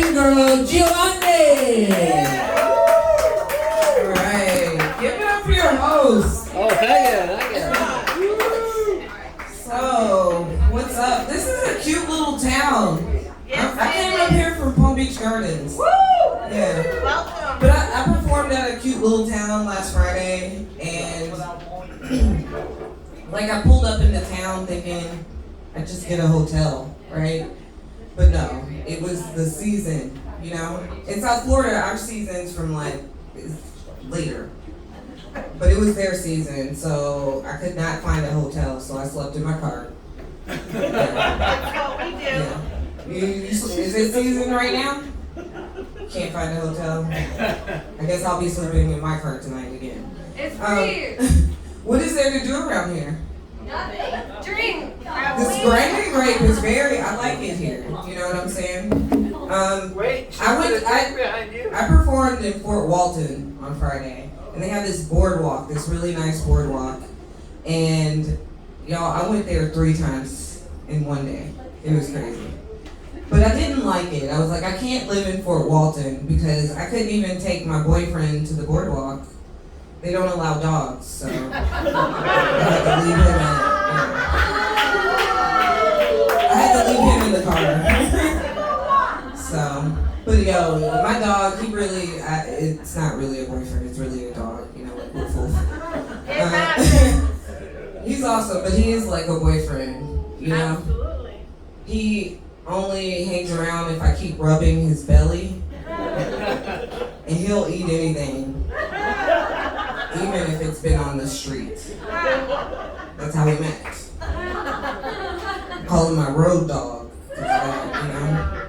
main girl, Giovanni. All right, give it up for your host. Oh, thank you. So, what's up? This is a cute little town. I came up here from Palm Beach Gardens. Woo! Yeah. Welcome. But I performed at a cute little town last Friday, and like I pulled up into town thinking I'd just get a hotel, right? But no, it was the season, you know? In South Florida, our season's from is later. But it was their season, so I could not find a hotel, so I slept in my car. That's what we do. Yeah. Is it season right now? Can't find a hotel. I guess I'll be sleeping in my car tonight again. It's free. What is there to do around here? Nothing. Drink. This Grape is very, I like it here. You know what I'm saying? Wait, I performed in Fort Walton on Friday, and they have this boardwalk, this really nice boardwalk, and y'all, I went there 3 times in one day. It was crazy. But I didn't like it. I was like, I can't live in Fort Walton because I couldn't even take my boyfriend to the boardwalk. They don't allow dogs, so I had to leave him I had to leave him in the car. So, but yo, my dog, he really, it's not really a boyfriend, it's really a dog, you know, like Wolf Wolf. He's awesome, but he is like a boyfriend, you know? Absolutely. He only hangs around if I keep rubbing his belly, and he'll eat anything, even if it's been on the street. That's how we met. I call him my road dog, you know?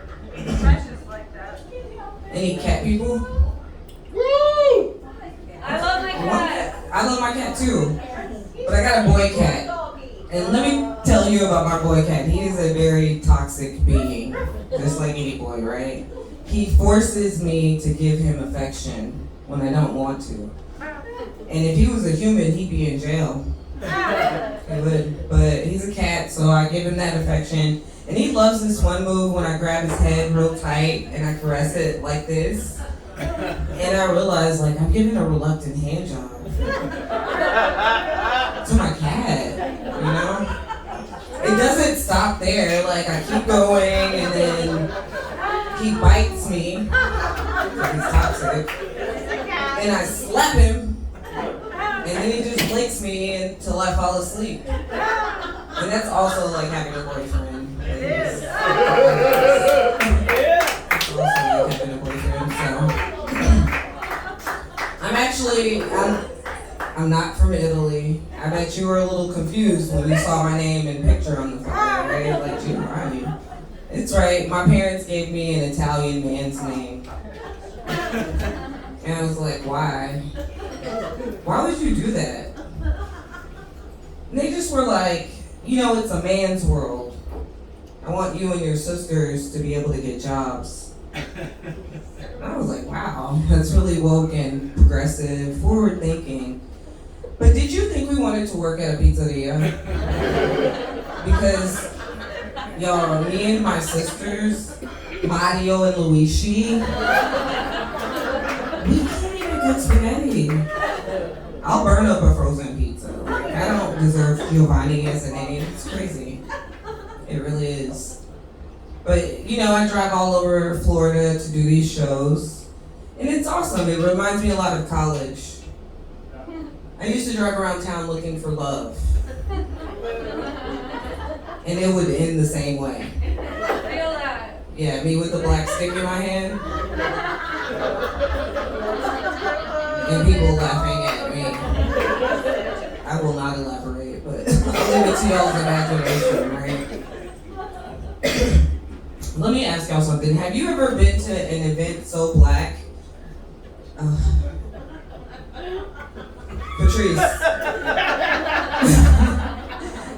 Precious like that. Any cat people? Woo! I love my cat. I love my cat too, but I got a boy cat. And let me tell you about my boy cat. He is a very toxic being, just like any boy, right? He forces me to give him affection when I don't want to. And if he was a human, he'd be in jail. He would. But he's a cat, so I give him that affection. And he loves this one move when I grab his head real tight and I caress it like this. And I realize, like, I'm giving a reluctant hand job to my cat, you know? It doesn't stop there. Like, I keep going and then he bites me. He's toxic. And I slap him. And then he just licks me until I fall asleep. And that's also like having a boyfriend. It is. It's also like having a boyfriend, so. I'm not from Italy. I bet you were a little confused when you saw my name and picture on the phone, right? Like, Giovanni. It's right, my parents gave me an Italian man's name. And I was like, why? Why would you do that? And they just were like, you know, it's a man's world. I want you and your sisters to be able to get jobs. And I was like, wow, that's really woke and progressive, forward thinking. But did you think we wanted to work at a pizzeria? Because, y'all, me and my sisters, Mario and Luigi, we can't even cook spaghetti. I'll burn up a frozen pizza. Like, I don't deserve Giovanni as a name. It's crazy. It really is. But, you know, I drive all over Florida to do these shows. And it's awesome. It reminds me a lot of college. I used to drive around town looking for love. And it would end the same way. Feel that. Yeah, me with the black stick in my hand. And people laughing at me. I will not elaborate, but I'll leave it to y'all's imagination, right? Let me ask y'all something. Have you ever been to an event so black? Patrice.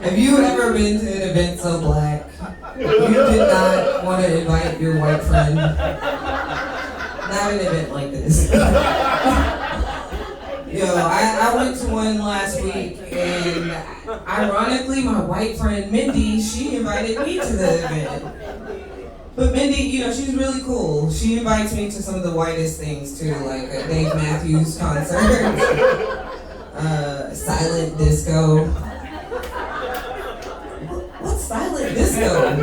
Have you ever been to an event so black you did not want to invite your white friend? Not an event like this. Yo, I went to one last week, and ironically, my white friend Mindy, she invited me to the event. But Mindy, she's really cool. She invites me to some of the whitest things too, like a Dave Matthews concert, silent disco. What's silent disco?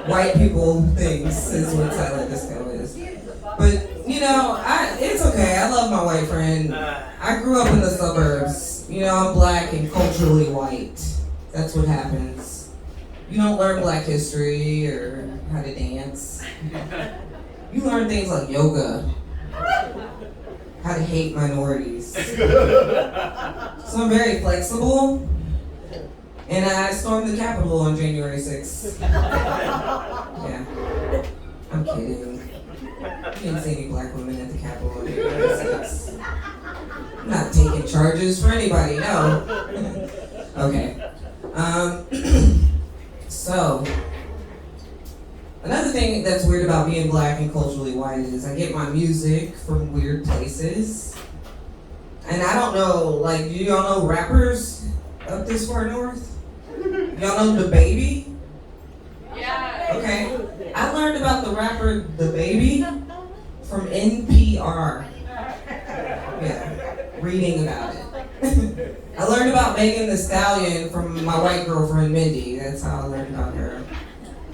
White people things is what silent disco is. But it's okay. I love my white friend. I grew up in the suburbs. I'm black and culturally white. That's what happens. You don't learn black history or how to dance. You learn things like yoga, how to hate minorities. So I'm very flexible, and I stormed the Capitol on January 6th. Yeah, I'm kidding. You didn't see any black women at the Capitol on January 6th. I'm not taking charges for anybody, no. Okay. So, another thing that's weird about being black and culturally white is I get my music from weird places. And I don't know, do y'all know rappers up this far north? Y'all know The Baby? Yeah. Okay. I learned about the rapper The Baby from NPR. Yeah, reading about it. I learned about Megan Thee Stallion from my white girlfriend Mindy. That's how I learned about her.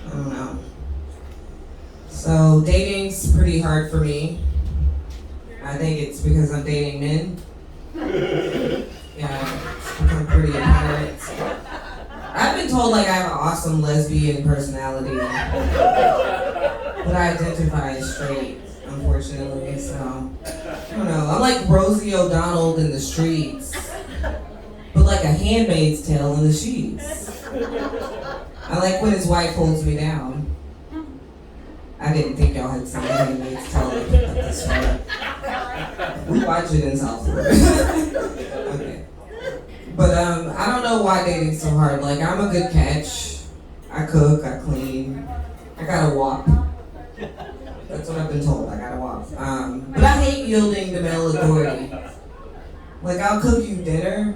I don't know. So dating's pretty hard for me. I think it's because I'm dating men. Yeah, it's become pretty apparent. I've been told I have an awesome lesbian personality, but I identify as straight, unfortunately. So I don't know. I'm like Rosie O'Donnell in the streets, but like a Handmaid's Tale in the sheets. I like when his wife holds me down. I didn't think y'all had seen Handmaid's Tale to pick up this far. We watch it in South Florida. Okay. But I don't know why dating's so hard. I'm a good catch. I cook, I clean. I got a wop. That's what I've been told. I got a wop. But I hate yielding to male authority. I'll cook you dinner,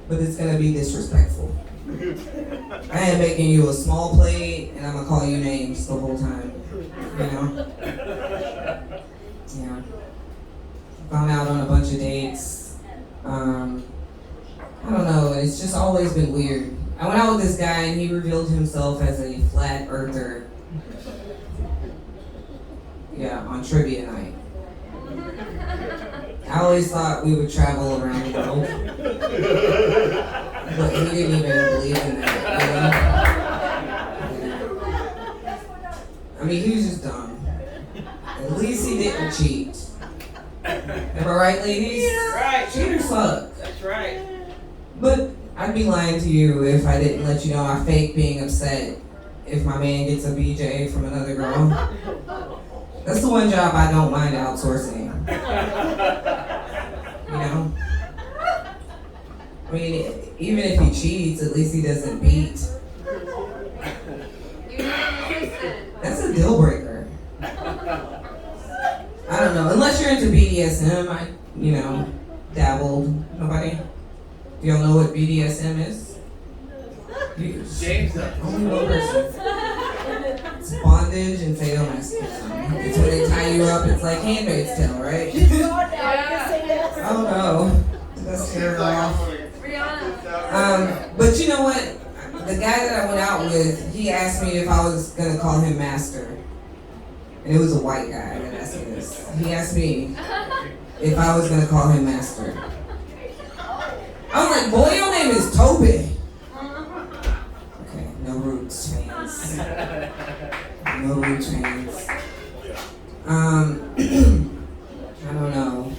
but it's gonna be disrespectful. I am making you a small plate, and I'm gonna call you names the whole time. Yeah. Gone out on a bunch of dates. I don't know, it's just always been weird. I went out with this guy and he revealed himself as a flat earther. Yeah, on trivia night. I always thought we would travel around the world. But he didn't even believe in that. I mean, he was just dumb. At least he didn't cheat. Am I right, ladies? Right. Cheaters suck. That's right. But I'd be lying to you if I didn't let you know I fake being upset if my man gets a BJ from another girl. That's the one job I don't mind outsourcing. I mean, even if he cheats, at least he doesn't beat. That's a deal breaker. I don't know. Unless you're into BDSM, I dabbled. Nobody? Do y'all know what BDSM is? James does. Only one person. It's bondage and sadomasochism. It's when they tie you up. It's like Handmaid's Tale, right? Oh no. That's scare her off. But you know what? The guy that I went out with, he asked me if I was gonna call him master. And it was a white guy that asked me this. He asked me if I was gonna call him master. I was like, boy, your name is Toby. Okay, no Roots fans. No Roots fans. I don't know.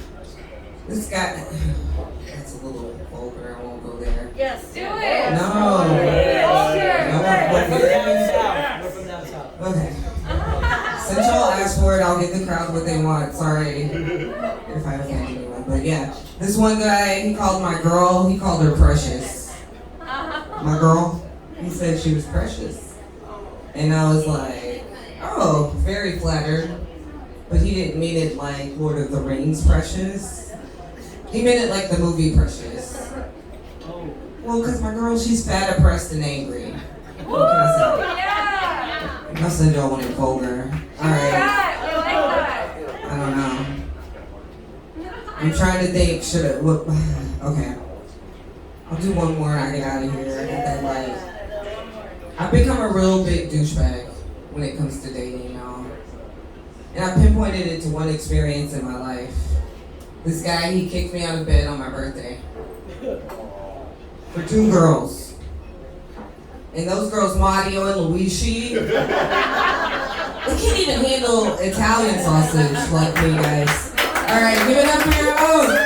This guy, that's a little vulgar, I won't go there. Yes, do it. No. Okay. Since y'all asked for it, I'll give the crowd what they want. Sorry if I offend anyone. But yeah, this one guy, he called my girl, he called her precious. My girl, he said she was precious. And I was like, oh, very flattered. But he didn't mean it like Lord of the Rings precious. He meant it like the movie Precious. Well, because my girl, she's fat, oppressed, and angry. What can I say? I said y'all wanted vulgar. Alright. Yeah, we like that. I don't know. I'm trying to think, should it look okay. I'll do one more and I get out of here. I got that light. I've become a real big douchebag when it comes to dating, y'all. And I pinpointed it to one experience in my life. This guy, he kicked me out of bed on my birthday. For 2 girls. And those girls, Mario and Luigi, they can't even handle Italian sausage like me, guys. Alright, give it up for your own.